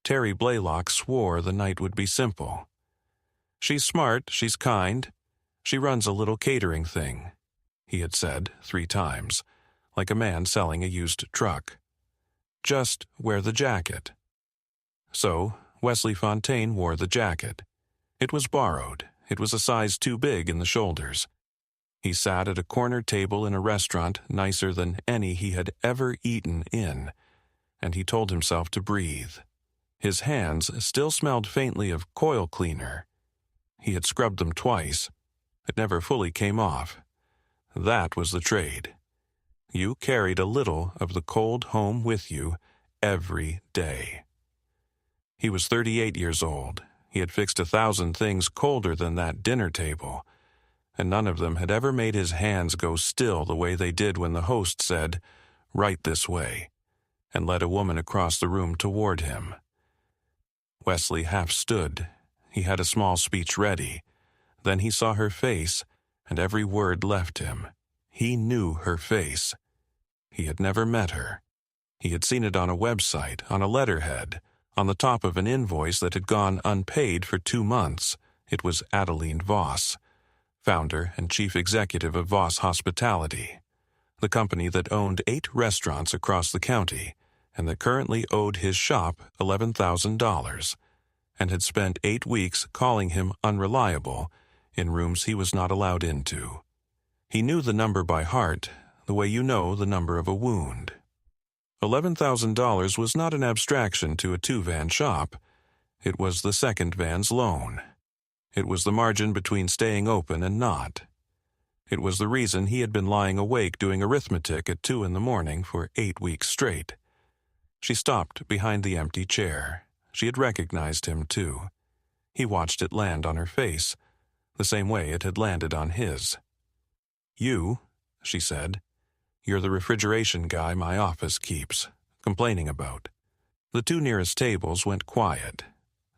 Terry Blaylock swore the night would be simple. "She's smart, she's kind. She runs a little catering thing," he had said 3 times, like a man selling a used truck. "Just wear the jacket." So Wesley Fontaine wore the jacket. It was borrowed. It was a size too big in the shoulders. He sat at a corner table in a restaurant nicer than any he had ever eaten in, and he told himself to breathe. His hands still smelled faintly of coil cleaner. He had scrubbed them twice. It never fully came off. That was the trade. You carried a little of the cold home with you every day. He was 38 years old. He had fixed 1,000 things colder than that dinner table, and none of them had ever made his hands go still the way they did when the host said, "Right this way," and led a woman across the room toward him. Wesley half stood. He had a small speech ready. Then he saw her face, and every word left him. He knew her face. He had never met her. He had seen it on a website, on a letterhead, on the top of an invoice that had gone unpaid for 2 months. It was Adeline Voss, founder and chief executive of Voss Hospitality, the company that owned 8 restaurants across the county and that currently owed his shop $11,000 and had spent 8 weeks calling him unreliable in rooms he was not allowed into. He knew the number by heart, the way you know the number of a wound. $11,000 was not an abstraction to a 2-van shop. It was the second van's loan. It was the margin between staying open and not. It was the reason he had been lying awake doing arithmetic at 2 in the morning for 8 weeks straight. She stopped behind the empty chair. She had recognized him, too. He watched it land on her face, the same way it had landed on his. "You," she said, "you're the refrigeration guy my office keeps complaining about." The 2 nearest tables went quiet.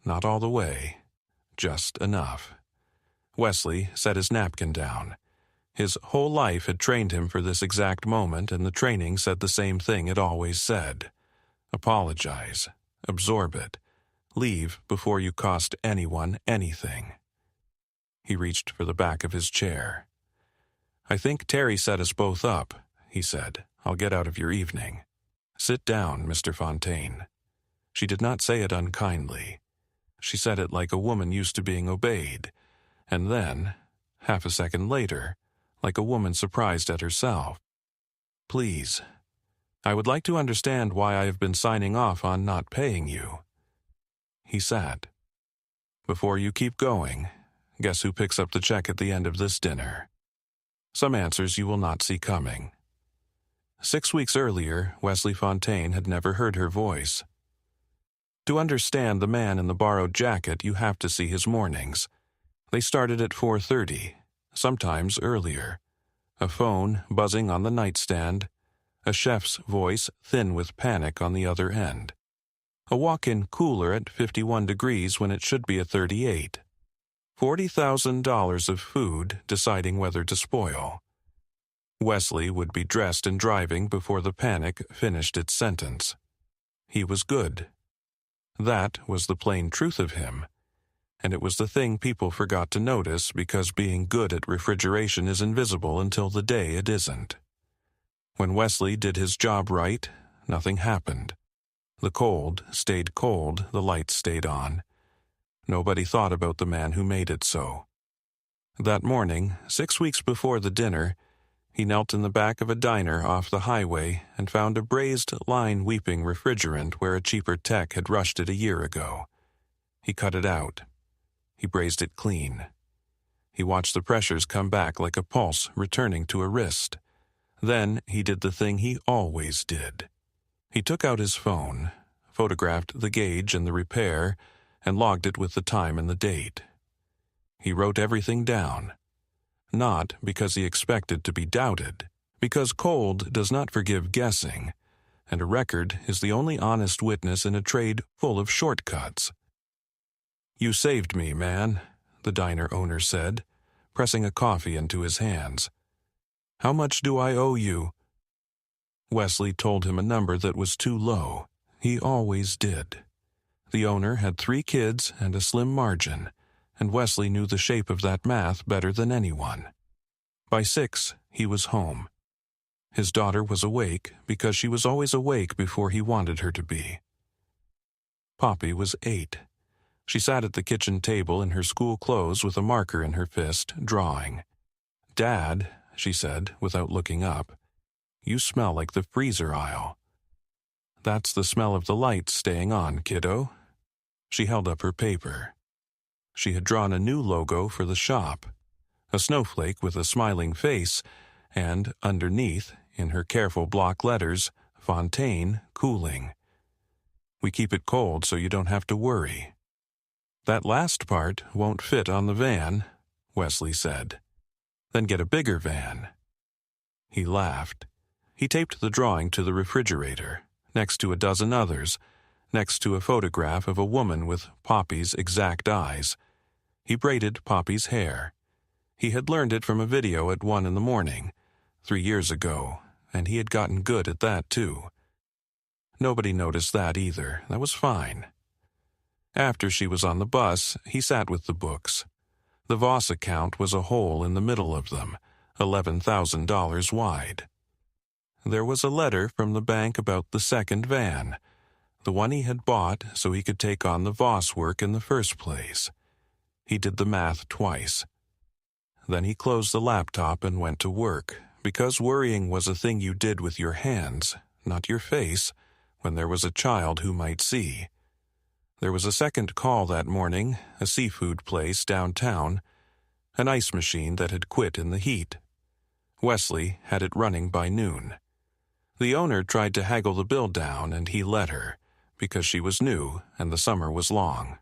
Not all the way. Just enough. Wesley set his napkin down. His whole life had trained him for this exact moment, and the training said the same thing it always said. Apologize. Absorb it. Leave before you cost anyone anything. He reached for the back of his chair. "I think Terry set us both up," he said. "I'll get out of your evening." "Sit down, Mr. Fontaine." She did not say it unkindly. She said it like a woman used to being obeyed, and then, half a second later, like a woman surprised at herself. "Please, I would like to understand why I have been signing off on not paying you." He sat. "Before you keep going, guess who picks up the check at the end of this dinner?" Some answers you will not see coming. 6 weeks earlier, Wesley Fontaine had never heard her voice. To understand the man in the borrowed jacket, you have to see his mornings. They started at 4:30, sometimes earlier. A phone buzzing on the nightstand, a chef's voice thin with panic on the other end. A walk-in cooler at 51 degrees when it should be at 38. $40,000 of food deciding whether to spoil. Wesley would be dressed and driving before the panic finished its sentence. He was good. That was the plain truth of him, and it was the thing people forgot to notice because being good at refrigeration is invisible until the day it isn't. When Wesley did his job right, nothing happened. The cold stayed cold, the lights stayed on. Nobody thought about the man who made it so. That morning, 6 weeks before the dinner, he knelt in the back of a diner off the highway and found a brazed line-weeping refrigerant where a cheaper tech had rushed it a year ago. He cut it out. He brazed it clean. He watched the pressures come back like a pulse returning to a wrist. Then he did the thing he always did. He took out his phone, photographed the gauge and the repair, and logged it with the time and the date. He wrote everything down. Not because he expected to be doubted, because cold does not forgive guessing, and a record is the only honest witness in a trade full of shortcuts. "You saved me, man," the diner owner said, pressing a coffee into his hands. "How much do I owe you?" Wesley told him a number that was too low. He always did. The owner had 3 kids and a slim margin, and Wesley knew the shape of that math better than anyone. By 6, he was home. His daughter was awake because she was always awake before he wanted her to be. Poppy was 8. She sat at the kitchen table in her school clothes with a marker in her fist, drawing. "Dad," she said, without looking up, "you smell like the freezer aisle." "That's the smell of the lights staying on, kiddo." She held up her paper. She had drawn a new logo for the shop, a snowflake with a smiling face, and underneath, in her careful block letters, Fontaine, cooling. "We keep it cold so you don't have to worry." "That last part won't fit on the van," Wesley said. "Then get a bigger van." He laughed. He taped the drawing to the refrigerator, next to a dozen others, next to a photograph of a woman with Poppy's exact eyes. He braided Poppy's hair. He had learned it from a video at 1 in the morning, 3 years ago, and he had gotten good at that too. Nobody noticed that either. That was fine. After she was on the bus, he sat with the books. The Voss account was a hole in the middle of them, $11,000 wide. There was a letter from the bank about the second van, the one he had bought so he could take on the Voss work in the first place. He did the math twice. Then he closed the laptop and went to work, because worrying was a thing you did with your hands, not your face, when there was a child who might see. There was a second call that morning, a seafood place downtown, an ice machine that had quit in the heat. Wesley had it running by noon. The owner tried to haggle the bill down, and he let her, because she was new and the summer was long.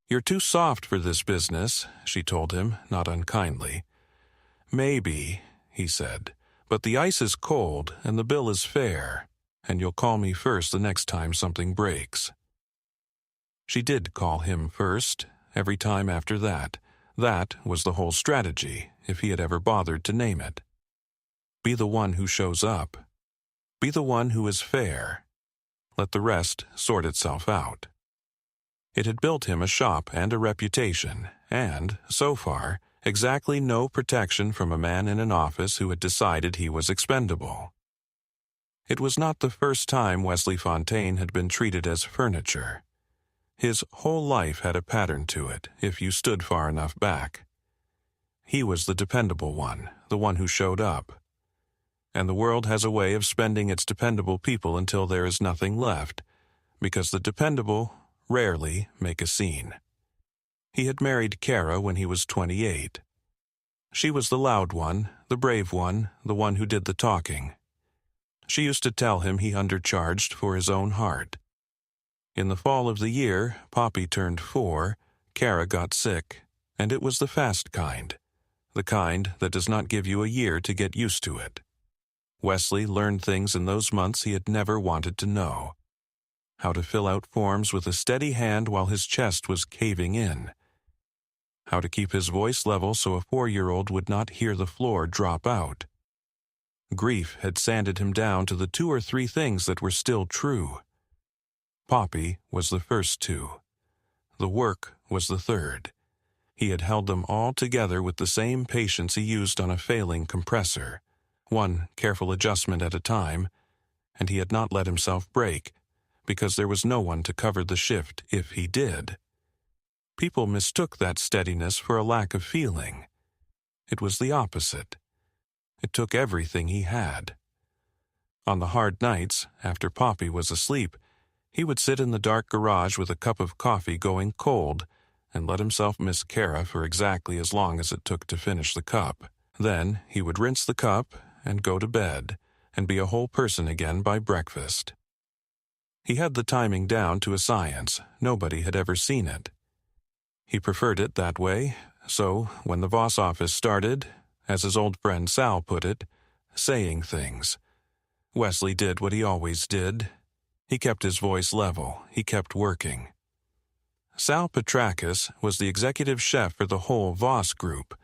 "You're too soft for this business," she told him, not unkindly. "Maybe," he said, "but the ice is cold and the bill is fair, and you'll call me first the next time something breaks." She did call him first, every time after that. That was the whole strategy, if he had ever bothered to name it. Be the one who shows up. Be the one who is fair. Let the rest sort itself out. It had built him a shop and a reputation, and, so far, exactly no protection from a man in an office who had decided he was expendable. It was not the first time Wesley Fontaine had been treated as furniture. His whole life had a pattern to it, if you stood far enough back. He was the dependable one, the one who showed up. And the world has a way of spending its dependable people until there is nothing left, because the dependable rarely make a scene. He had married Kara when he was 28. She was the loud one, the brave one, the one who did the talking. She used to tell him he undercharged for his own heart. In the fall of the year, Poppy turned 4, Kara got sick, and it was the fast kind, the kind that does not give you a year to get used to it. Wesley learned things in those months he had never wanted to know. How to fill out forms with a steady hand while his chest was caving in. How to keep his voice level so a 4-year-old would not hear the floor drop out. Grief had sanded him down to the 2 or 3 things that were still true. Poppy was the first 2. The work was the third. He had held them all together with the same patience he used on a failing compressor, one careful adjustment at a time, and he had not let himself break, because there was no one to cover the shift if he did. People mistook that steadiness for a lack of feeling. It was the opposite. It took everything he had. On the hard nights, after Poppy was asleep, he would sit in the dark garage with a cup of coffee going cold and let himself miss Kara for exactly as long as it took to finish the cup. Then he would rinse the cup and go to bed and be a whole person again by breakfast. He had the timing down to a science. Nobody had ever seen it. He preferred it that way, so when the Voss office started, as his old friend Sal put it, saying things, Wesley did what he always did. He kept his voice level. He kept working. Sal Petrakis was the executive chef for the whole Voss group,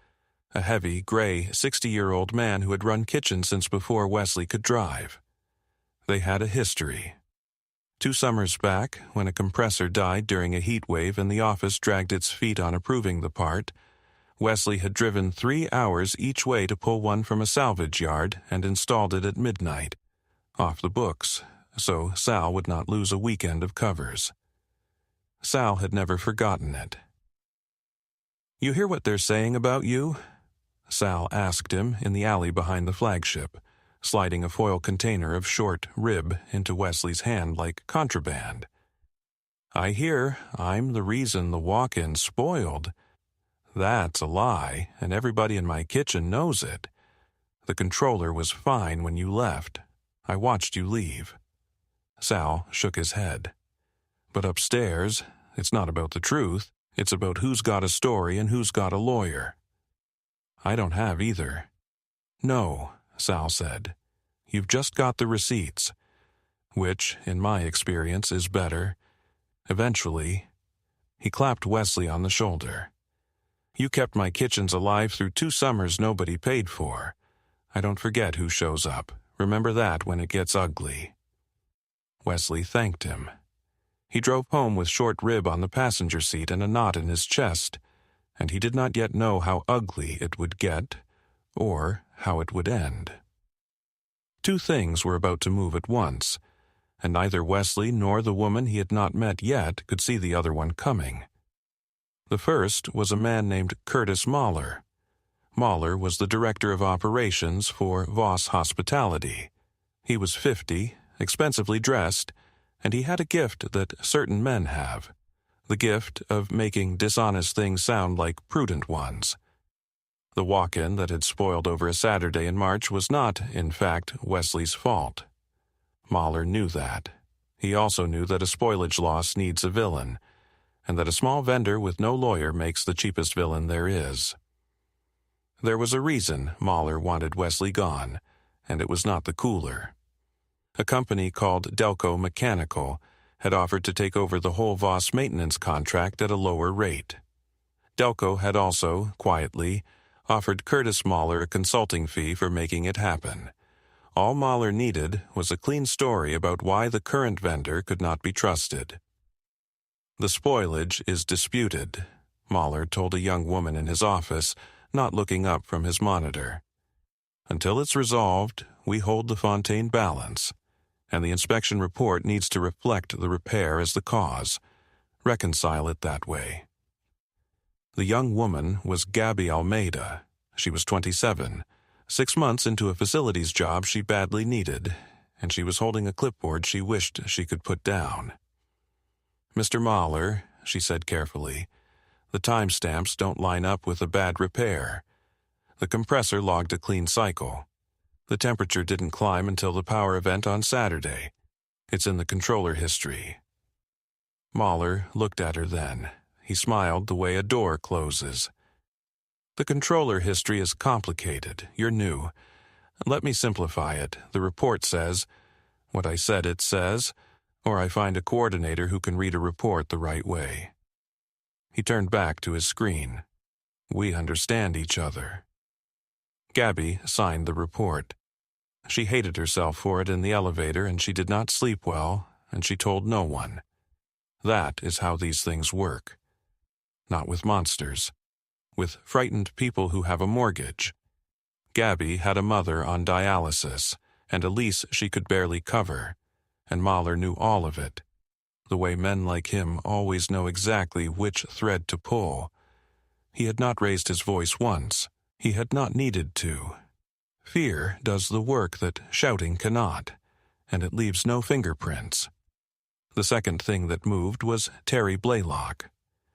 a heavy, gray, 60-year-old man who had run kitchens since before Wesley could drive. They had a history. 2 summers back, when a compressor died during a heat wave and the office dragged its feet on approving the part, Wesley had driven 3 hours each way to pull one from a salvage yard and installed it at midnight, off the books, so Sal would not lose a weekend of covers. Sal had never forgotten it. "You hear what they're saying about you?" Sal asked him in the alley behind the flagship, sliding a foil container of short rib into Wesley's hand like contraband. "I hear I'm the reason the walk-in spoiled. That's a lie, and everybody in my kitchen knows it. The controller was fine when you left. I watched you leave." Sal shook his head. "But upstairs, it's not about the truth. It's about who's got a story and who's got a lawyer." "I don't have either." "No," Sal said. "You've just got the receipts, which, in my experience, is better. Eventually," he clapped Wesley on the shoulder, "you kept my kitchens alive through 2 summers nobody paid for. I don't forget who shows up. Remember that when it gets ugly." Wesley thanked him. He drove home with short rib on the passenger seat and a knot in his chest, and he did not yet know how ugly it would get, or how it would end. 2 things were about to move at once, and neither Wesley nor the woman he had not met yet could see the other one coming. The first was a man named Curtis Mahler. Mahler was the director of operations for Voss Hospitality. He was 50, expensively dressed, and he had a gift that certain men have, the gift of making dishonest things sound like prudent ones. The walk-in that had spoiled over a Saturday in March was not, in fact, Wesley's fault. Mahler knew that. He also knew that a spoilage loss needs a villain, and that a small vendor with no lawyer makes the cheapest villain there is. There was a reason Mahler wanted Wesley gone, and it was not the cooler. A company called Delco Mechanical had offered to take over the whole Voss maintenance contract at a lower rate. Delco had also, quietly, offered Curtis Mahler a consulting fee for making it happen. All Mahler needed was a clean story about why the current vendor could not be trusted. "The spoilage is disputed," Mahler told a young woman in his office, not looking up from his monitor. "Until it's resolved, we hold the Fontaine balance, and the inspection report needs to reflect the repair as the cause. Reconcile it that way." The young woman was Gabby Almeida. She was 27, 6 months into a facilities job she badly needed, and she was holding a clipboard she wished she could put down. "Mr. Mahler," she said carefully, "the timestamps don't line up with a bad repair. The compressor logged a clean cycle. The temperature didn't climb until the power event on Saturday. It's in the controller history." Mahler looked at her then. He smiled the way a door closes. "The controller history is complicated. You're new. Let me simplify it. The report says what I said it says, or I find a coordinator who can read a report the right way." He turned back to his screen. "We understand each other." Gabby signed the report. She hated herself for it in the elevator, and she did not sleep well, and she told no one. That is how these things work. Not with monsters. With frightened people who have a mortgage. Gabby had a mother on dialysis, and a lease she could barely cover, and Mahler knew all of it. The way men like him always know exactly which thread to pull. He had not raised his voice once. He had not needed to. Fear does the work that shouting cannot, and it leaves no fingerprints. The second thing that moved was Terry Blaylock,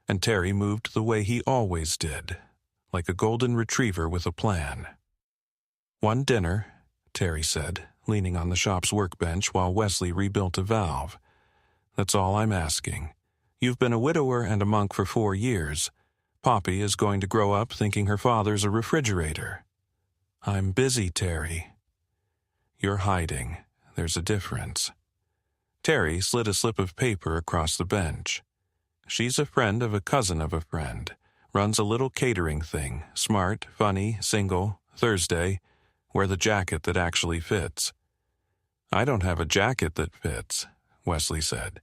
and Terry moved the way he always did, like a golden retriever with a plan. "One dinner," Terry said, leaning on the shop's workbench while Wesley rebuilt a valve. "That's all I'm asking. You've been a widower and a monk for 4 years. Poppy is going to grow up thinking her father's a refrigerator." "I'm busy, Terry." "You're hiding. There's a difference." Terry slid a slip of paper across the bench. "She's a friend of a cousin of a friend. Runs a little catering thing. Smart, funny, single, Thursday. Wear the jacket that actually fits." "I don't have a jacket that fits." Wesley said.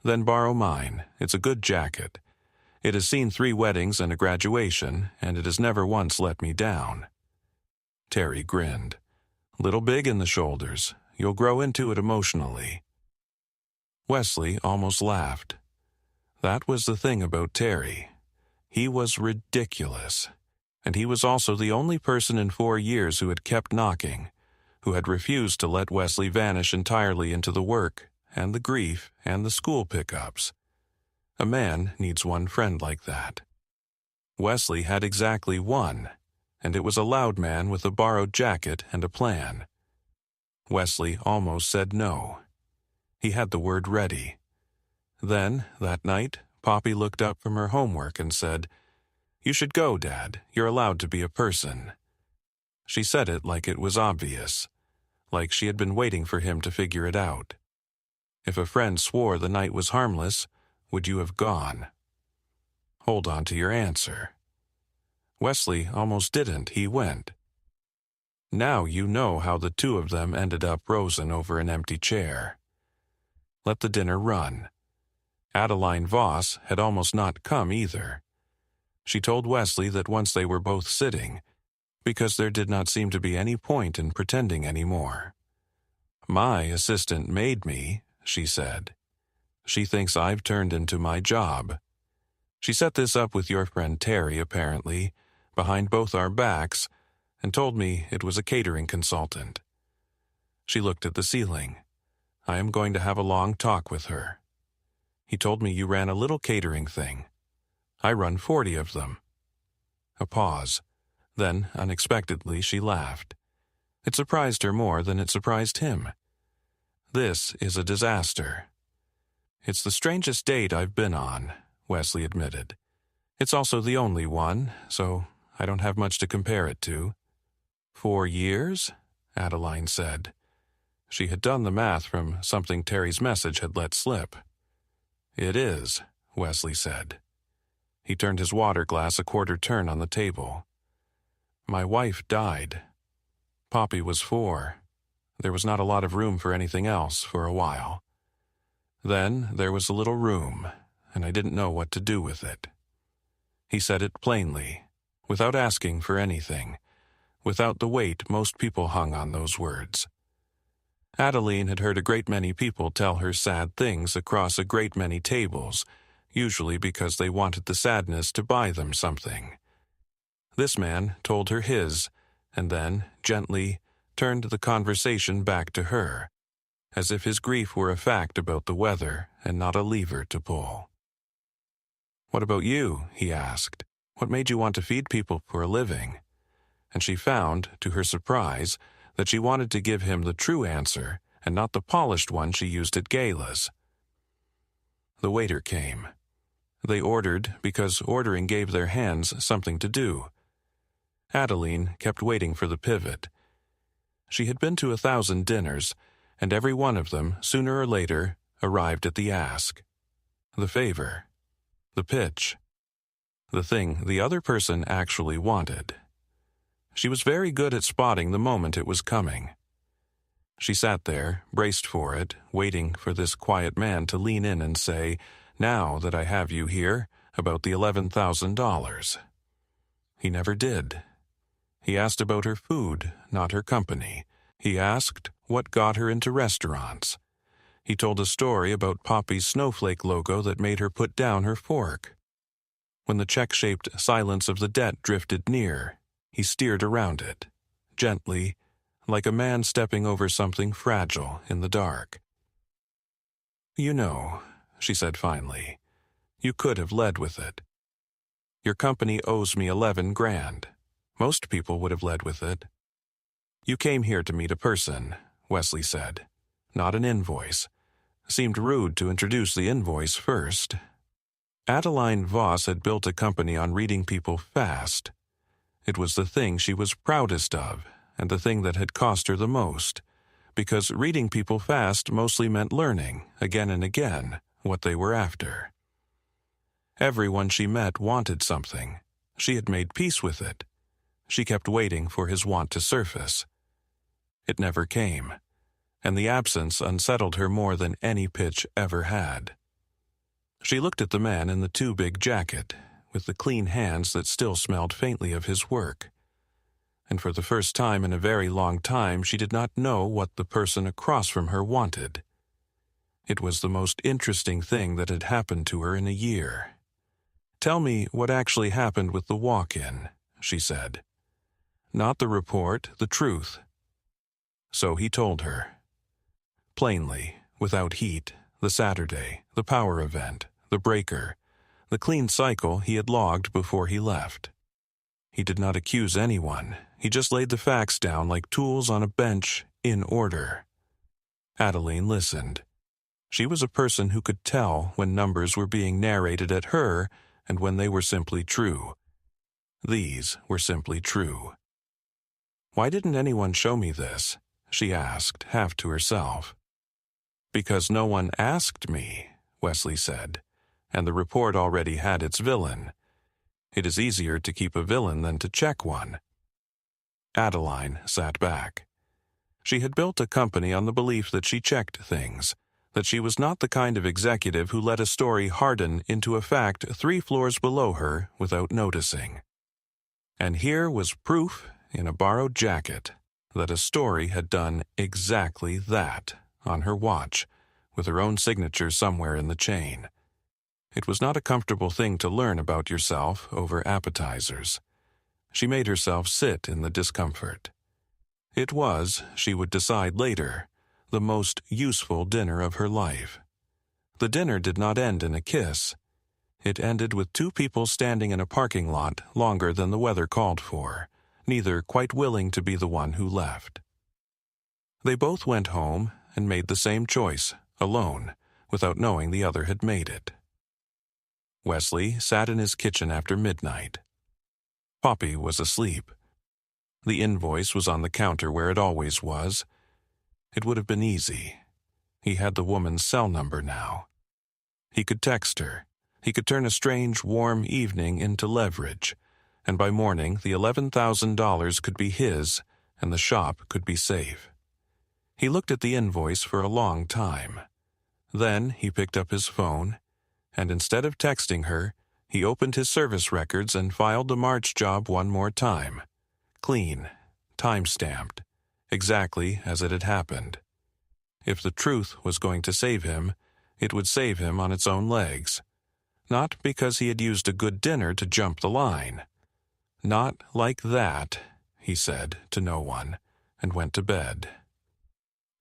"Then borrow mine. It's a good jacket. It has seen 3 weddings and a graduation, and it has never once let me down." Terry grinned. "Little big in the shoulders. You'll grow into it emotionally." Wesley almost laughed. That was the thing about Terry. He was ridiculous. And he was also the only person in 4 years who had kept knocking, who had refused to let Wesley vanish entirely into the work, and the grief, and the school pickups. A man needs one friend like that. Wesley had exactly one, and it was a loud man with a borrowed jacket and a plan. Wesley almost said no. He had the word ready. Then, that night, Poppy looked up from her homework and said, "You should go, Dad. You're allowed to be a person." She said it like it was obvious, like she had been waiting for him to figure it out. If a friend swore the night was harmless, would you have gone? Hold on to your answer. Wesley almost didn't. He went. Now you know how the 2 of them ended up frozen over an empty chair. Let the dinner run. Adeline Voss had almost not come either. She told Wesley that once they were both sitting, because there did not seem to be any point in pretending anymore. "My assistant made me," she said. "She thinks I've turned into my job. She set this up with your friend Terry, apparently, behind both our backs, and told me it was a catering consultant." She looked at the ceiling. "I am going to have a long talk with her. He told me you ran a little catering thing. I run 40 of them." A pause. Then, unexpectedly, she laughed. It surprised her more than it surprised him. "This is a disaster." "It's the strangest date I've been on," Wesley admitted. "It's also the only one, so I don't have much to compare it to." 4 years? Adeline said. She had done the math from something Terry's message had let slip. "It is," Wesley said. He turned his water glass a quarter turn on the table. "My wife died. Poppy was 4. There was not a lot of room for anything else for a while. Then there was a little room, and I didn't know what to do with it." He said it plainly, without asking for anything, without the weight most people hung on those words. Adeline had heard a great many people tell her sad things across a great many tables, usually because they wanted the sadness to buy them something. This man told her his, and then, gently, turned the conversation back to her, as if his grief were a fact about the weather and not a lever to pull. "What about you?" he asked. "What made you want to feed people for a living?" And she found, to her surprise, that she wanted to give him the true answer and not the polished one she used at galas. The waiter came. They ordered because ordering gave their hands something to do. Adeline kept waiting for the pivot. She had been to 1,000 dinners, and every one of them, sooner or later, arrived at the ask. The favor. The pitch. The thing the other person actually wanted. She was very good at spotting the moment it was coming. She sat there, braced for it, waiting for this quiet man to lean in and say, "Now that I have you here, about the $11,000. He never did. He asked about her food, not her company. He asked what got her into restaurants. He told a story about Poppy's snowflake logo that made her put down her fork. When the check-shaped silence of the debt drifted near, he steered around it, gently, like a man stepping over something fragile in the dark. "You know," she said finally, "you could have led with it. Your company owes me 11 grand. Most people would have led with it." "You came here to meet a person," Wesley said, "not an invoice. Seemed rude to introduce the invoice first." Adeline Voss had built a company on reading people fast. It was the thing she was proudest of, and the thing that had cost her the most, because reading people fast mostly meant learning, again and again, what they were after. Everyone she met wanted something. She had made peace with it. She kept waiting for his want to surface. It never came. and the absence unsettled her more than any pitch ever had. She looked at the man in the too-big jacket, with the clean hands that still smelled faintly of his work. And for the first time in a very long time she did not know what the person across from her wanted. It was the most interesting thing that had happened to her in a year. "Tell me what actually happened with the walk-in," she said. "Not the report, the truth." So he told her. Plainly, without heat, the Saturday, the power event, the breaker, the clean cycle he had logged before he left. He did not accuse anyone. He just laid the facts down like tools on a bench, in order. Adeline listened. She was a person who could tell when numbers were being narrated at her and when they were simply true. These were simply true. "Why didn't anyone show me this?" she asked, half to herself. "Because no one asked me," Wesley said, "and the report already had its villain. It is easier to keep a villain than to check one." Adeline sat back. She had built a company on the belief that she checked things, that she was not the kind of executive who let a story harden into a fact 3 floors below her without noticing. And here was proof in a borrowed jacket that a story had done exactly that on her watch, with her own signature somewhere in the chain. It was not a comfortable thing to learn about yourself over appetizers. She made herself sit in the discomfort. It was, she would decide later, the most useful dinner of her life. The dinner did not end in a kiss. It ended with 2 people standing in a parking lot longer than the weather called for, neither quite willing to be the one who left. They both went home and made the same choice, alone, without knowing the other had made it. Wesley sat in his kitchen after midnight. Poppy was asleep. The invoice was on the counter where it always was. It would have been easy. He had the woman's cell number now. He could text her. He could turn a strange, warm evening into leverage, and by morning the $11,000 could be his and the shop could be safe. He looked at the invoice for a long time. Then he picked up his phone, and instead of texting her, he opened his service records and filed the March job one more time. Clean, time-stamped, exactly as it had happened. If the truth was going to save him, it would save him on its own legs. Not because he had used a good dinner to jump the line. "Not like that," he said to no one, and went to bed.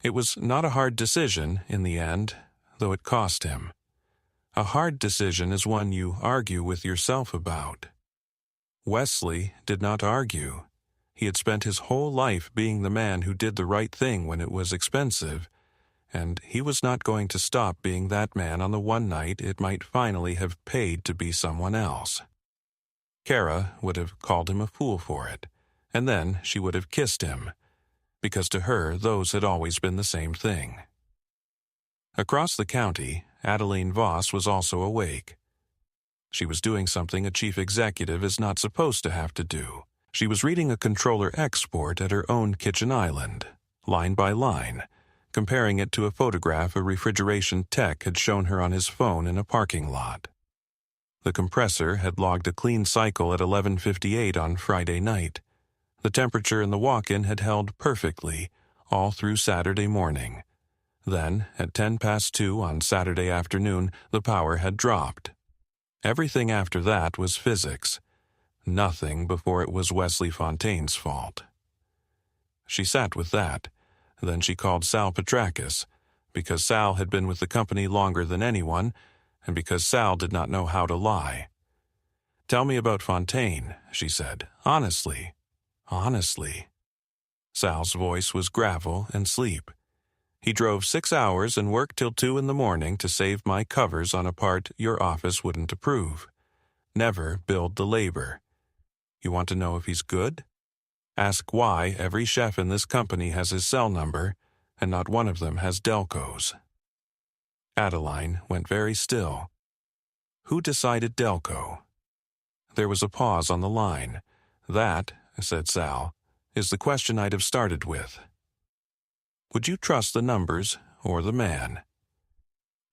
It was not a hard decision in the end, though it cost him. A hard decision is one you argue with yourself about. Wesley did not argue. He had spent his whole life being the man who did the right thing when it was expensive, and he was not going to stop being that man on the one night it might finally have paid to be someone else. Kara would have called him a fool for it, and then she would have kissed him, because to her those had always been the same thing. Across the county, Adeline Voss was also awake. She was doing something a chief executive is not supposed to have to do. She was reading a controller export at her own kitchen island, line by line, comparing it to a photograph a refrigeration tech had shown her on his phone in a parking lot. The compressor had logged a clean cycle at 11:58 on Friday night. The temperature in the walk-in had held perfectly all through Saturday morning. Then, at 2:10 on Saturday afternoon, the power had dropped. Everything after that was physics. Nothing before it was Wesley Fontaine's fault. She sat with that. Then she called Sal Petrakis, because Sal had been with the company longer than anyone, and because Sal did not know how to lie. "Tell me about Fontaine," she said. "Honestly. Honestly." Sal's voice was gravel and sleep. "He drove 6 hours and worked till 2 in the morning to save my covers on a part your office wouldn't approve. Never billed the labor. You want to know if he's good? Ask why every chef in this company has his cell number, and not one of them has Delco's." Adeline went very still. Who decided Delco? There was a pause on the line. "That," said Sal, "is the question I'd have started with." Would you trust the numbers or the man?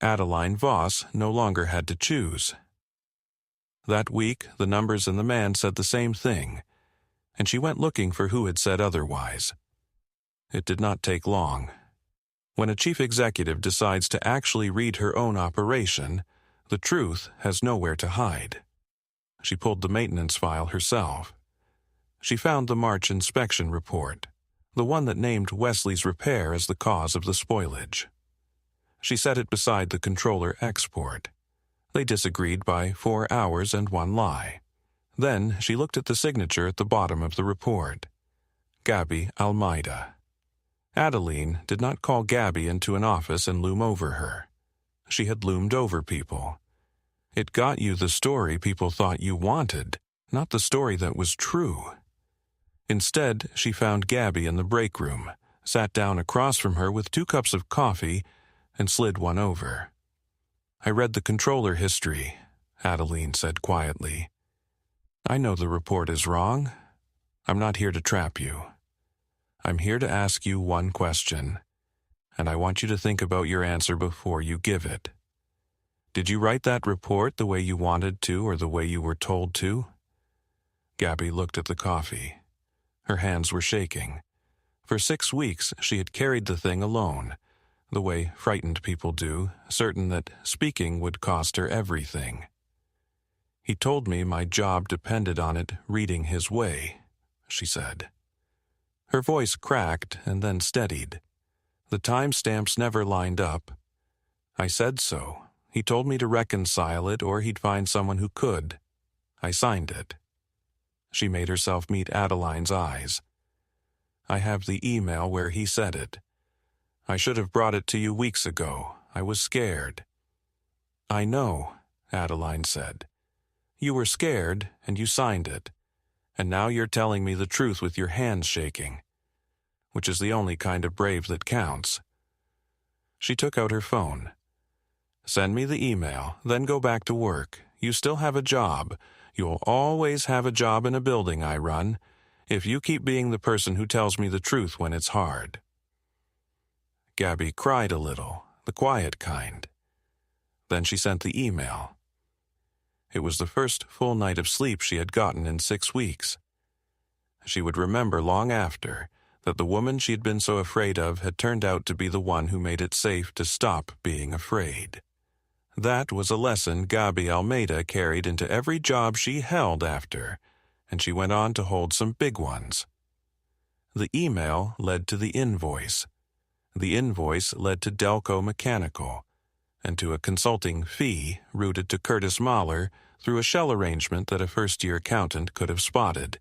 Adeline Voss no longer had to choose. That week, the numbers and the man said the same thing, and she went looking for who had said otherwise. It did not take long. When a chief executive decides to actually read her own operation, the truth has nowhere to hide. She pulled the maintenance file herself. She found the March inspection report, the one that named Wesley's repair as the cause of the spoilage. She set it beside the controller export. They disagreed by 4 hours and 1 lie. Then she looked at the signature at the bottom of the report. Gabby Almeida. Adeline did not call Gabby into an office and loom over her. She had loomed over people. It got you the story people thought you wanted, not the story that was true. Instead, she found Gabby in the break room, sat down across from her with 2 cups of coffee, and slid one over. I read the controller history, Adeline said quietly. I know the report is wrong. I'm not here to trap you. I'm here to ask you one question, and I want you to think about your answer before you give it. Did you write that report the way you wanted to or the way you were told to? Gabby looked at the coffee. Her hands were shaking. For 6 weeks, she had carried the thing alone, the way frightened people do, certain that speaking would cost her everything. He told me my job depended on it reading his way, she said. Her voice cracked and then steadied. The timestamps never lined up. I said so. He told me to reconcile it or he'd find someone who could. I signed it. She made herself meet Adeline's eyes. I have the email where he said it. I should have brought it to you weeks ago. I was scared. I know, Adeline said. You were scared, and you signed it. And now you're telling me the truth with your hands shaking, which is the only kind of brave that counts. She took out her phone. Send me the email, then go back to work. You still have a job. You'll always have a job in a building I run, if you keep being the person who tells me the truth when it's hard. Gabby cried a little, the quiet kind. Then she sent the email. It was the first full night of sleep she had gotten in 6 weeks. She would remember long after that the woman she had been so afraid of had turned out to be the one who made it safe to stop being afraid. That was a lesson Gabby Almeida carried into every job she held after, and she went on to hold some big ones. The email led to the invoice. The invoice led to Delco Mechanical, and to a consulting fee routed to Curtis Mahler through a shell arrangement that a first-year accountant could have spotted,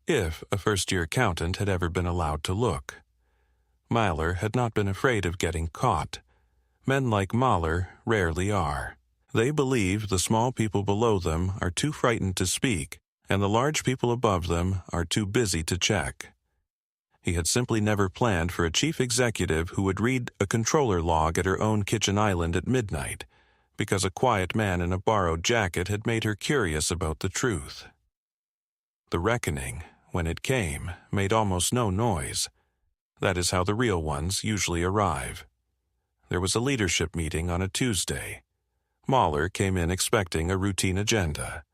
if a first-year accountant had ever been allowed to look. Mahler had not been afraid of getting caught. Men like Mahler rarely are. They believe the small people below them are too frightened to speak, and the large people above them are too busy to check. He had simply never planned for a chief executive who would read a controller log at her own kitchen island at midnight, because a quiet man in a borrowed jacket had made her curious about the truth. The reckoning, when it came, made almost no noise. That is how the real ones usually arrive. There was a leadership meeting on a Tuesday. Mahler came in expecting a routine agenda.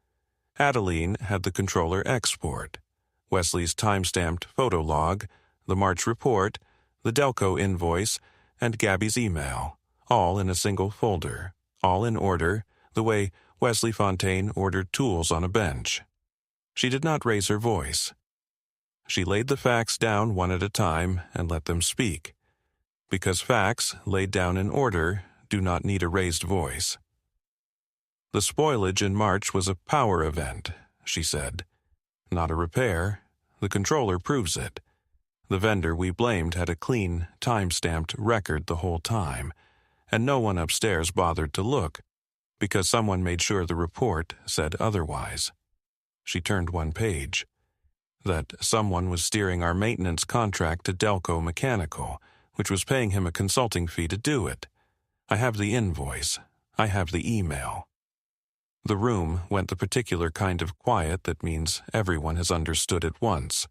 Adeline had the controller export, Wesley's time-stamped photo log, the March report, the Delco invoice, and Gabby's email, all in a single folder, all in order, the way Wesley Fontaine ordered tools on a bench. She did not raise her voice. She laid the facts down one at a time and let them speak, because facts laid down in order do not need a raised voice. The spoilage in March was a power event, she said. Not a repair. The controller proves it. The vendor we blamed had a clean, time-stamped record the whole time, and no one upstairs bothered to look, because someone made sure the report said otherwise. She turned one page. That someone was steering our maintenance contract to Delco Mechanical, which was paying him a consulting fee to do it. I have the invoice. I have the email. The room went the particular kind of quiet that means everyone has understood at once.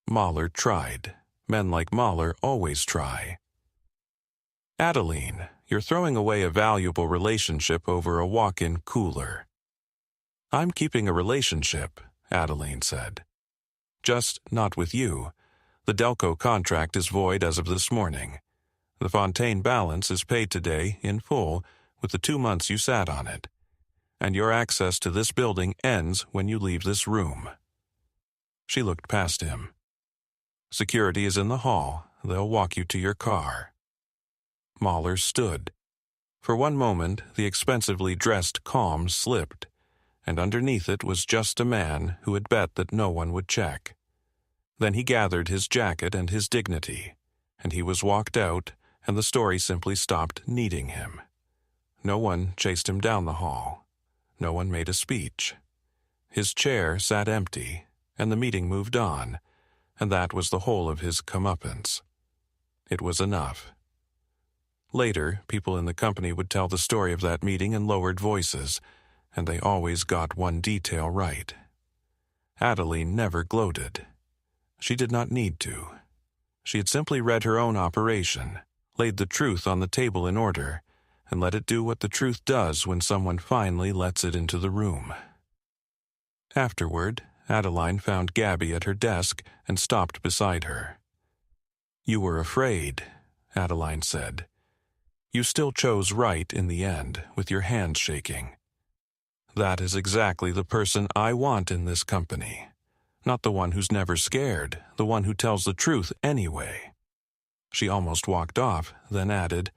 Mahler tried, Men like Mahler always try. Adeline, you're throwing away a valuable relationship over a walk-in cooler. I'm keeping a relationship, Adeline said. Just not with you. The Delco contract is void as of this morning. The Fontaine balance is paid today in full with the 2 months you sat on it. And your access to this building ends when you leave this room. She looked past him. Security is in the hall. They'll walk you to your car. Mahler stood. For one moment, the expensively dressed calm slipped, and underneath it was just a man who had bet that no one would check. Then he gathered his jacket and his dignity, and he was walked out, and the story simply stopped needing him. No one chased him down the hall. No one made a speech. His chair sat empty, and the meeting moved on, and that was the whole of his comeuppance. It was enough. Later, people in the company would tell the story of that meeting in lowered voices, and they always got one detail right. Adeline never gloated. She did not need to. She had simply read her own operation, laid the truth on the table in order, and let it do what the truth does when someone finally lets it into the room. Afterward, Adeline found Gabby at her desk and stopped beside her. "You were afraid," Adeline said. "You still chose right in the end, with your hands shaking. That is exactly the person I want in this company. Not the one who's never scared, the one who tells the truth anyway." She almost walked off, then added,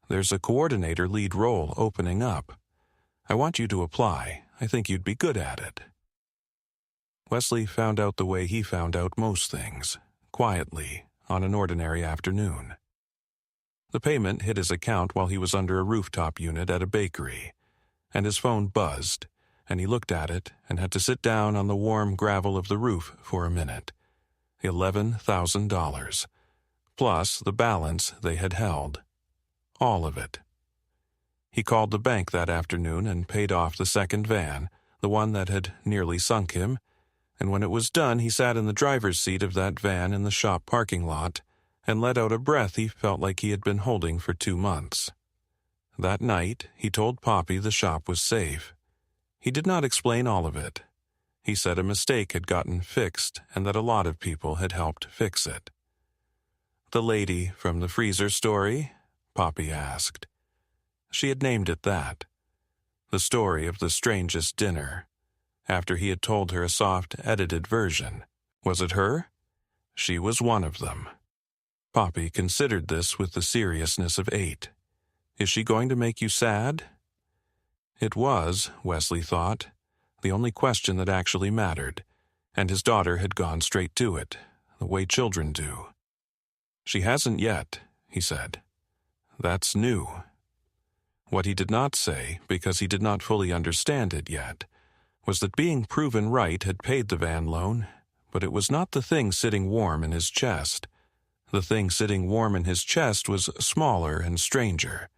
"There's a coordinator lead role opening up. I want you to apply. I think you'd be good at it." Wesley found out the way he found out most things, quietly, on an ordinary afternoon. The payment hit his account while he was under a rooftop unit at a bakery, and his phone buzzed, and he looked at it and had to sit down on the warm gravel of the roof for a minute. $11,000, plus the balance they had held. All of it. He called the bank that afternoon and paid off the second van, the one that had nearly sunk him, and when it was done he sat in the driver's seat of that van in the shop parking lot and let out a breath he felt like he had been holding for 2 months. That night, he told Poppy the shop was safe. He did not explain all of it. He said a mistake had gotten fixed and that a lot of people had helped fix it. "The lady from the freezer story?" Poppy asked. She had named it that. The story of the strangest dinner. After he had told her a soft, edited version. Was it her? She was one of them. Poppy considered this with the seriousness of 8. Is she going to make you sad? It was, Wesley thought, the only question that actually mattered, and his daughter had gone straight to it, the way children do. "She hasn't yet," he said. "That's new." What he did not say, because he did not fully understand it yet, was that being proven right had paid the van loan, but it was not the thing sitting warm in his chest. The thing sitting warm in his chest was smaller and stranger.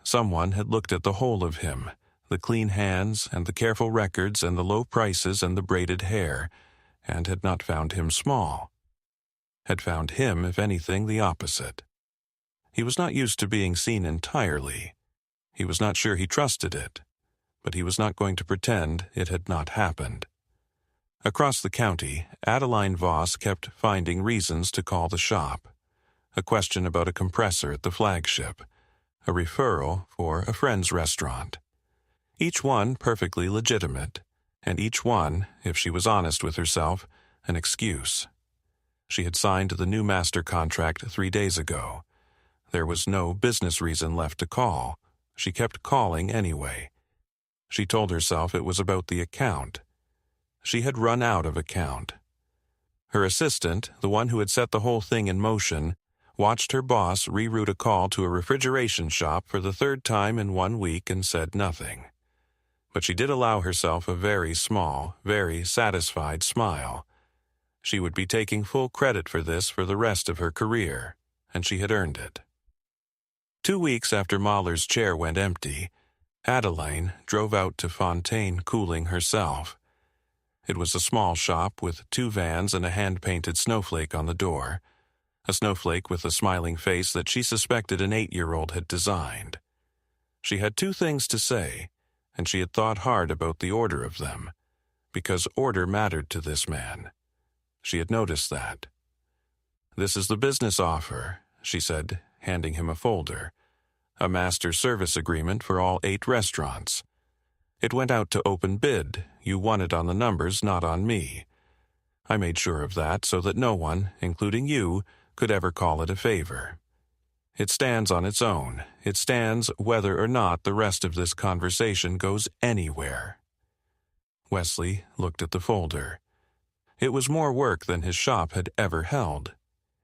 Someone had looked at the whole of him, the clean hands and the careful records and the low prices and the braided hair, and had not found him small. Had found him, if anything, the opposite. He was not used to being seen entirely. He was not sure he trusted it, but he was not going to pretend it had not happened. Across the county, Adeline Voss kept finding reasons to call the shop. A question about a compressor at the flagship. A referral for a friend's restaurant. Each one perfectly legitimate, and each one, if she was honest with herself, an excuse. She had signed the new master contract 3 days ago. There was no business reason left to call. She kept calling anyway. She told herself it was about the account. She had run out of account. Her assistant, the one who had set the whole thing in motion, watched her boss reroute a call to a refrigeration shop for the 3rd time in 1 week and said nothing. But she did allow herself a very small, very satisfied smile. She would be taking full credit for this for the rest of her career, and she had earned it. 2 weeks after Mahler's chair went empty, Adeline drove out to Fontaine cooling herself. It was a small shop with 2 vans and a hand-painted snowflake on the door, a snowflake with a smiling face that she suspected an 8-year-old had designed. She had 2 things to say, and she had thought hard about the order of them, because order mattered to this man. She had noticed that. "This is the business offer," she said, handing him a folder. "A master service agreement for all 8 restaurants. It went out to open bid. You won it on the numbers, not on me. I made sure of that so that no one, including you, could ever call it a favor. It stands on its own. It stands whether or not the rest of this conversation goes anywhere." Wesley looked at the folder. It was more work than his shop had ever held.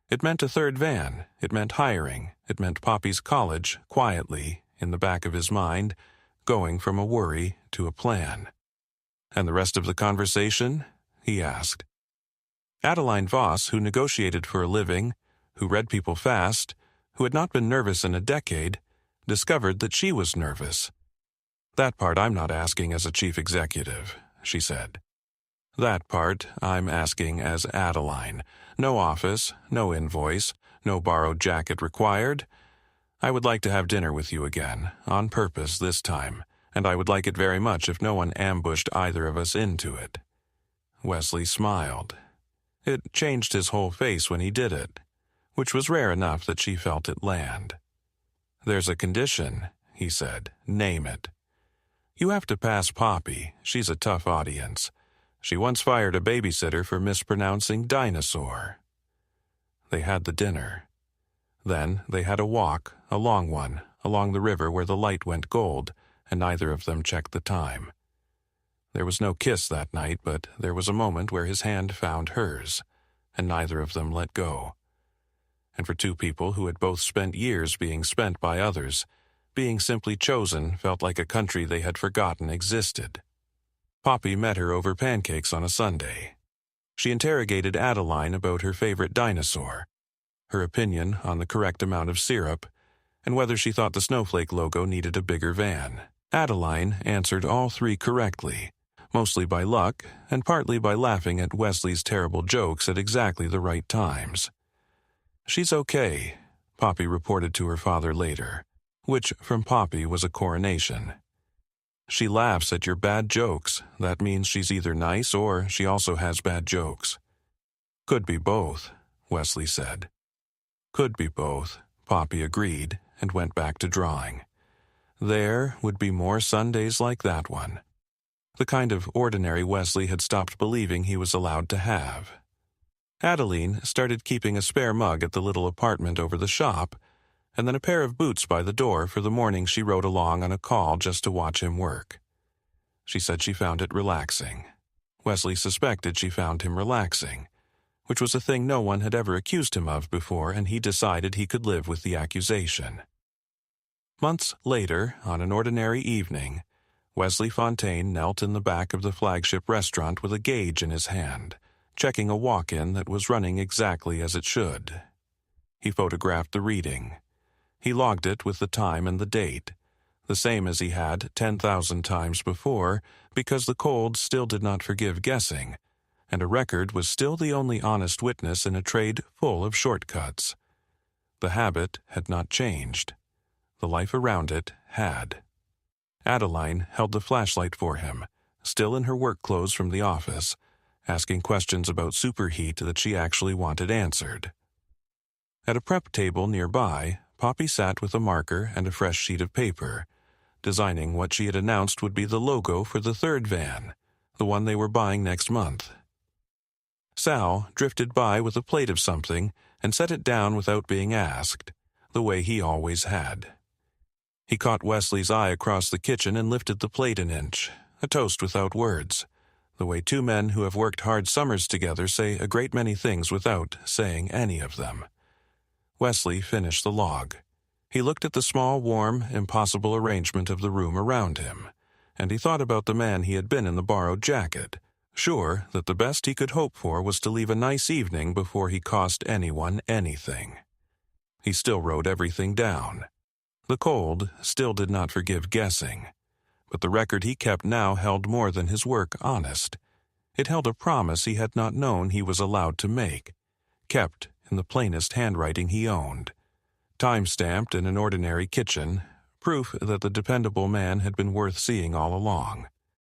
It meant a 3rd van. It meant hiring. It meant Poppy's college, quietly, in the back of his mind, going from a worry to a plan. "And the rest of the conversation?" he asked. Adeline Voss, who negotiated for a living, who read people fast, who had not been nervous in a decade, discovered that she was nervous. "That part I'm not asking as a chief executive," she said. "That part I'm asking as Adeline. No office, no invoice, no borrowed jacket required. I would like to have dinner with you again, on purpose this time, and I would like it very much if no one ambushed either of us into it." Wesley smiled. It changed his whole face when he did it, which was rare enough that she felt it land. "There's a condition," he said. "Name it." "You have to pass Poppy. She's a tough audience. She once fired a babysitter for mispronouncing dinosaur." They had the dinner. Then they had a walk, a long one, along the river where the light went gold, and neither of them checked the time. There was no kiss that night, but there was a moment where his hand found hers, and neither of them let go. And for 2 people who had both spent years being spent by others, being simply chosen felt like a country they had forgotten existed. Poppy met her over pancakes on a Sunday. She interrogated Adeline about her favorite dinosaur, her opinion on the correct amount of syrup, and whether she thought the snowflake logo needed a bigger van. Adeline answered all 3 correctly, mostly by luck and partly by laughing at Wesley's terrible jokes at exactly the right times. "She's okay," Poppy reported to her father later, which from Poppy was a coronation. "She laughs at your bad jokes. That means she's either nice or she also has bad jokes." "Could be both," Wesley said. "Could be both," Poppy agreed and went back to drawing. There would be more Sundays like that one. The kind of ordinary Wesley had stopped believing he was allowed to have. Adeline started keeping a spare mug at the little apartment over the shop, and then a pair of boots by the door for the morning she rode along on a call just to watch him work. She said she found it relaxing. Wesley suspected she found him relaxing, which was a thing no one had ever accused him of before, and he decided he could live with the accusation. Months later, on an ordinary evening, Wesley Fontaine knelt in the back of the flagship restaurant with a gauge in his hand, checking a walk-in that was running exactly as it should. He photographed the reading. He logged it with the time and the date, the same as he had 10,000 times before, because the cold still did not forgive guessing, and a record was still the only honest witness in a trade full of shortcuts. The habit had not changed. The life around it had. Adeline held the flashlight for him, still in her work clothes from the office, asking questions about superheat that she actually wanted answered. At a prep table nearby, Poppy sat with a marker and a fresh sheet of paper, designing what she had announced would be the logo for the 3rd van, the one they were buying next month. Sal drifted by with a plate of something and set it down without being asked, the way he always had. He caught Wesley's eye across the kitchen and lifted the plate an inch, a toast without words, the way 2 men who have worked hard summers together say a great many things without saying any of them. Wesley finished the log. He looked at the small, warm, impossible arrangement of the room around him, and he thought about the man he had been in the borrowed jacket, sure that the best he could hope for was to leave a nice evening before he cost anyone anything. He still wrote everything down. The cold still did not forgive guessing, but the record he kept now held more than his work honest. It held a promise he had not known he was allowed to make, kept in the plainest handwriting he owned. Time-stamped in an ordinary kitchen, proof that the dependable man had been worth seeing all along.